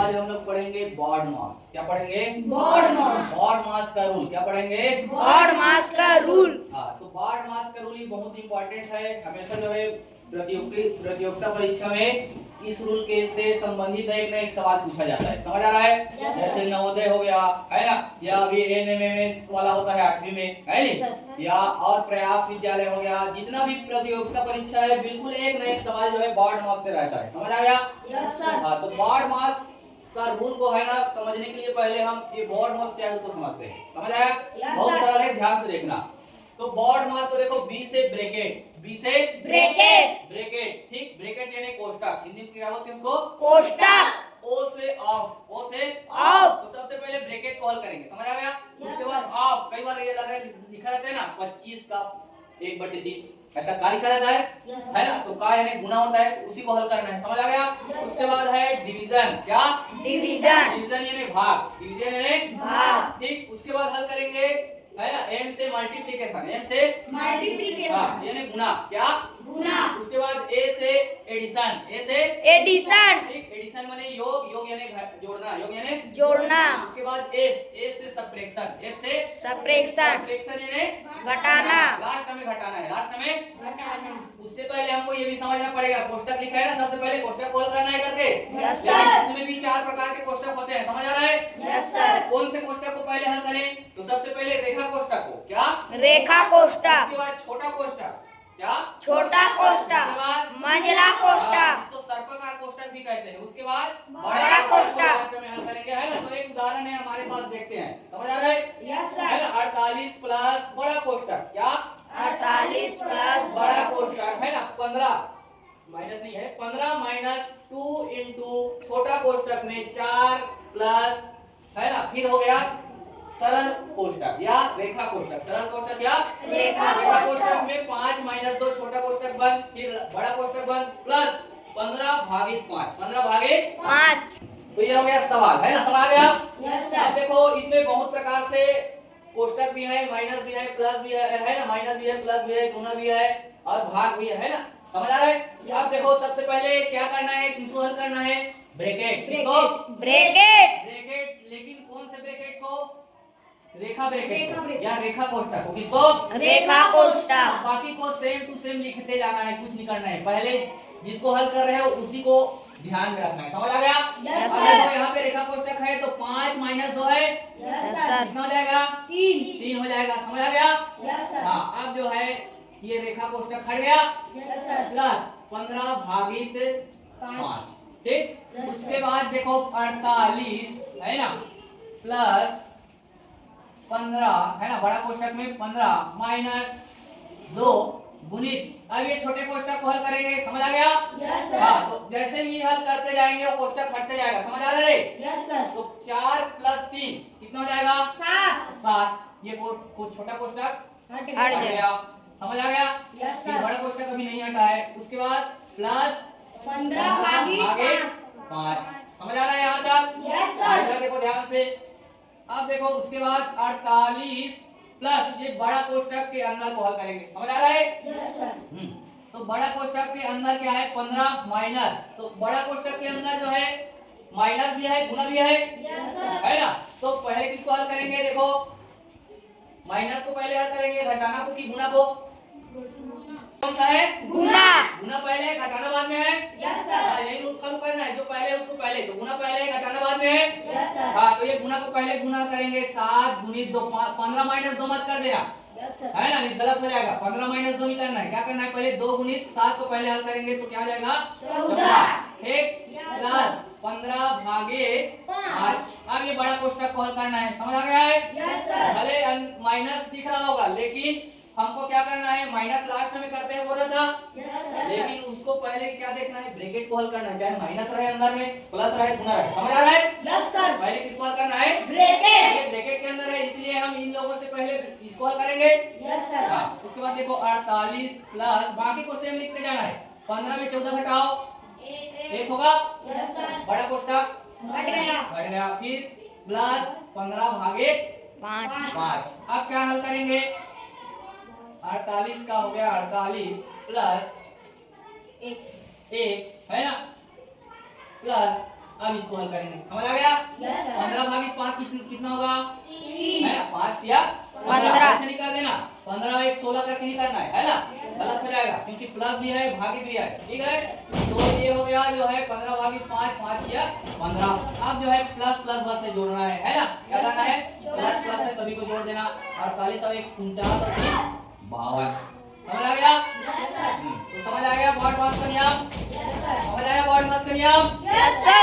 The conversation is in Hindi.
आज हम लोग पढ़ेंगे बॉड मास। क्या पढ़ेंगे? बॉड मास। बॉड मास का रूल। क्या पढ़ेंगे? बॉड मास का रूल। हाँ, तो बॉड मास का रूल ही बहुत इंपॉर्टेंट है। हमेशा जो है प्रतियोगिता परीक्षा में इस रूल के से संबंधित एक ना एक सवाल पूछा जाता है। समझ आ रहा है? Yes, जैसे नवोदय हो गया है ना, या अभी एनएमएमएस वाला होता है 8वीं में, है नहीं? या और प्रयास विद्यालय हो गया, जितना भी प्रतियोगिता परीक्षा है बिल्कुल एक ना एक सवाल जो है बॉड मास से रहता है। समझ आ गया? Yes sir. हाँ, तो बॉड मास का रूल को है ना समझने के लिए पहले हम ये बॉड मास क्या है उसको समझते हैं। समझ आया? Yes, बहुत sir. सरल है, ध्यान से देखना। तो बॉड मास को देखो, बी से ब्रैकेट, बी से ब्रैकेट। ब्रैकेट, ठीक। ब्रैकेट यानी कोष्टक, हिंदी में क्या बोलते हैं इसको? कोष्टक। ओ से ऑफ, ओ से ऑफ। तो सबसे पहले ब्रैकेट को हल करेंगे। समझ आ गया? Yes, उसके बाद ऑफ, कई बार ये लगा लिखा रहता है ना 25 का 1/3, ऐसा का लिखा रहता है, Yes, है ना? तो का यानी गुना होता है, उसी को हल करना है। समझ आ गया? Yes, उसके बाद है डिवीजन। क्या? डिवीजन। डिवीजन यानी भाग, डिवीजन यानी भाग। ठीक। उसके बाद हल करेंगे है ना एम से मल्टीप्लिकेशन, एम से मल्टीप्लिकेशन। हाँ यानी गुना। क्या? गुना। उसके बाद ए से एडिशन, ए से एडिशन। ठीक। एडिशन माने योग, योग यानी जोड़ना, योग यानी जोड़ना। उसके बाद एस, एस से सब्ट्रैक्शन, एस से सब्ट्रैक्शन। सब्ट्रैक्शन यानी घटाना। लास्ट में घटाना है, लास्ट में घटाना। उससे पहले हमको ये भी समझना पड़ेगा, कोष्टक लिखा है ना, सबसे पहले कोष्टक को हल करना है करके। Yes, लेकिन sir. इसमें भी 4 प्रकार के कोष्टक होते हैं। समझ आ रहा है? Yes sir. कौन से कोष्टक को पहले हल करें? तो सबसे पहले रेखा कोष्टक को। क्या? रेखा कोष्टक। उसके बाद छोटा कोष्टक। क्या? छोटा कोष्टक। उसके बाद मंझला हाँ, कोष्टक। इसको सर्पाकार कोष्टक भी कहते हैं। उसके बाद बड़ा कोष्टक। लास्ट में हल करेंगे, है ना? तो एक उदाहरण है हमारे पास, देखते हैं। समझ आ रहा है? यस है सर। ना? 48 प्लस बड़ा कोष्टक। क्या? 48 प्लस बड़ा कोष्टक है ना 15, माइनस नहीं है, 15 माइनस 2 इंटू छोटा कोष्टक में 4 प्लस है ना, फिर हो गया सरल कोष्टक या रेखा कोष्टक। सरल कोष्टक या रेखा कोष्टक में 5 माइनस 2 छोटा कोष्टक बंद, फिर बड़ा कोष्टक बंद, प्लस 15 भागित 5, 15 भागित 5। तो ये हो गया सवाल, है ना? समझ आ गया? यस अब सर। देखो इसमें बहुत प्रकार से कोष्टक भी है, माइनस भी है, प्लस भी है ना? माइनस भी है, प्लस भी है, गुना भी है और भाग भी है ना? समझ आ रहा है? अब देखो सबसे पहले क्या करना है, किसको हल करना है? ब्रैकेट। किसको? ब्रैकेट। ब्रैकेट। लेकिन कौन से ब्रैकेट को? रेखा ब्रैकेट रेखा ब्रैकेट। या रेखा कोष्टक को। किसको? रेखा कोष्टक। बाकी को सेम टू सेम लिखते जाना है, कुछ नहीं करना है। पहले जिसको हल कर रहे हो उसी को ध्यान में रखना है। समझ आ गया? Yes, अब sir. देखो यहाँ पे रेखा कोष्टक है तो 5 माइनस 2 है, यस कितना हो जाएगा? 3। 3 हो जाएगा। समझ आ गया? Yes sir. हाँ, अब जो है ये रेखा कोष्टक हट गया, यस सर। प्लस 15 भागित 5, ठीक। Yes, sir. उसके बाद देखो 48 है ना, प्लस 15 है ना, बड़ा कोष्टक में 15 माइनस 2 गुणित। अब ये छोटे कोष्टक को हल करेंगे। समझ आ गया? Yes sir. हाँ, तो जैसे ही हल करते जाएंगे वो कोष्टक हटते जाएगा। समझ आ रहा है? Yes sir. तो 4 प्लस 3 कितना हो जाएगा? 7। ये छोटा कोष्टक हट हट गया। समझ आ गया? यस फिर सर। बड़ा कोष्टक अभी नहीं हटा है। उसके बाद प्लस 15 भागित 5। समझ आ रहा है यहाँ तक? Yes sir. इधर देखो ध्यान से। अब देखो उसके बाद 48 प्लस ये बड़ा कोष्टक के अंदर को हल करेंगे। समझ आ रहा है? Yes sir. तो बड़ा कोष्टक के अंदर क्या है? 15 माइनस, तो बड़ा कोष्टक के अंदर जो है माइनस भी है, गुना भी है, यस सर। है ना? तो पहले किसको हल करेंगे? देखो माइनस को पहले हल करेंगे, घटाना को कि गुना को? कौन सा है? गुना। गुना पहले है, घटाना बाद में है। Yes sir. हाँ, यही रूल फॉलो करना है, जो पहले है उसको पहले, तो गुना पहले है, घटाना बाद में है। Yes sir. हाँ, तो ये गुना को पहले गुना करेंगे, 7 गुणित 2, 15 माइनस 2 मत कर देना, यस सर। है ना? नहीं गलत हो जाएगा। 15 माइनस 2 नहीं करना है, क्या करना है? पहले 2 गुणित 7 को पहले हल करेंगे तो क्या हो जाएगा? 14। ठीक, प्लस 15 भागे 5। अब ये बड़ा कोष्टक को हल करना है। समझ आ गया है? Yes sir. भले माइनस दिख रहा होगा लेकिन हमको क्या करना है? माइनस लास्ट में करते हैं बोला था, यस लेकिन उसको पहले क्या देखना है? ब्रैकेट को हल करना है, चाहे माइनस रहे अंदर में, प्लस रहे, गुना रहे। समझ आ रहा है? सर। पहले किसको हल करना है? ब्रैकेट। ये ब्रैकेट के अंदर है, इसलिए हम इन लोगों से पहले इसको हल करेंगे। Yes sir. हाँ, उसके बाद देखो 48 प्लस बाकी को सेम लिखते जाना है। 15 में 14 घटाओ, 1 होगा। Yes sir. बड़ा कोष्टक हट गया। हट गया, फिर प्लस 15 भागे 5। अब क्या हल करेंगे? 48 का हो गया 48 प्लस 1 है ना, प्लस अब इसको हल करेंगे, समझ आ गया? Yes, sir. 15 भागित 5 कितना होगा? 3. है ना, 5 या 15 ऐसे नहीं कर देना, 15 और 1 16 करके नहीं करना है ना, गलत हो जाएगा क्योंकि प्लस भी है भागित भी है, ठीक है? तो ये हो गया जो है 15 भागित 5, 5 या 15। अब जो है प्लस प्लस बस से जोड़ना है ना, क्या करना है? प्लस प्लस से सभी को जोड़ देना, 48 और 1 49 और 3 52। समझ आ गया? Yes, sir. तो समझ आ गया बॉड मास का नियम? Yes, sir. समझ आया बॉड मास का नियम? Yes, sir.